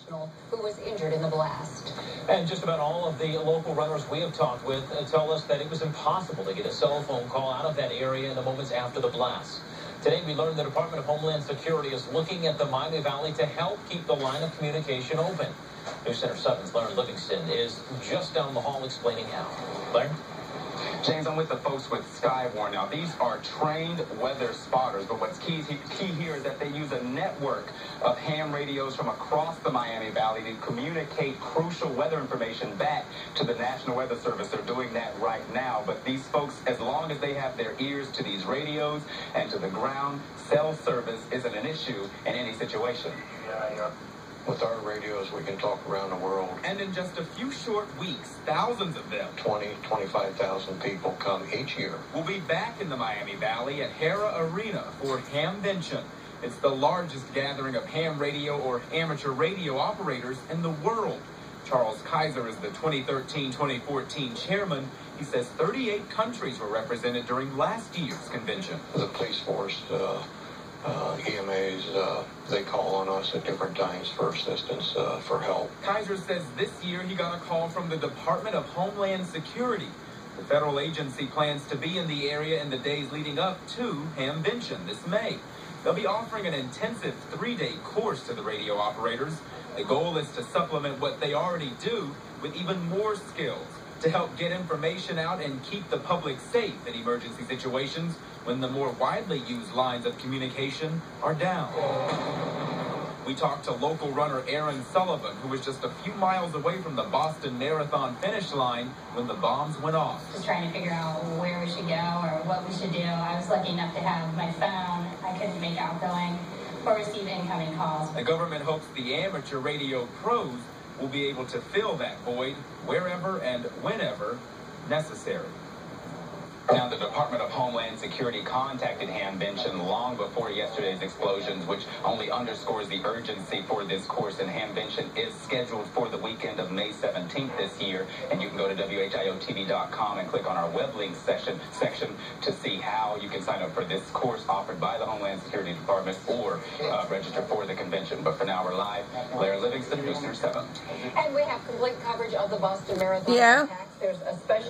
who was injured in the blast. And just about all of the local runners we have talked with tell us that it was impossible to get a cell phone call out of that area in the moments after the blast. Today we learned the Department of Homeland Security is looking at the Miami Valley to help keep the line of communication open. News Center 7's Larry Livingston is just down the hall explaining how. Larry? James, I'm with the folks with Skywarn. Now, these are trained weather spotters, but what's key here is that they use a network of ham radios from across the Miami Valley to communicate crucial weather information back to the National Weather Service. They're doing that right now, but these folks, as long as they have their ears to these radios and to the ground, cell service isn't an issue in any situation. Yeah. With our radios, we can talk around the world. And in just a few short weeks, thousands of them, 25,000 people come each year, will be back in the Miami Valley at Hara Arena for Hamvention. It's the largest gathering of ham radio or amateur radio operators in the world. Charles Kaiser is the 2013-2014 chairman. He says 38 countries were represented during last year's convention. The police force, EMAs, they call on us at different times for assistance, for help. Kaiser says this year he got a call from the Department of Homeland Security. The federal agency plans to be in the area in the days leading up to Hamvention this May. They'll be offering an intensive 3-day course to the radio operators. The goal is to supplement what they already do with even more skills to help get information out and keep the public safe in emergency situations when the more widely used lines of communication are down. We talked to local runner Aaron Sullivan, who was just a few miles away from the Boston Marathon finish line when the bombs went off. Just trying to figure out where we should go or what we should do. I was lucky enough to have my phone. I couldn't make outgoing or receive incoming calls. The government hopes the amateur radio pros will be able to fill that void wherever and whenever necessary. Now, the Department of Homeland Security contacted Hamvention long before yesterday's explosions, which only underscores the urgency for this course. And Hamvention is scheduled for the weekend of May 17th this year. And you can go to WHIOTV.com and click on our web links section to see how you can sign up for this course offered by the Homeland Security Department or register for the convention. But for now, we're live. Larry Livingston, News Center 7. And we have complete coverage of the Boston Marathon attacks. There's a special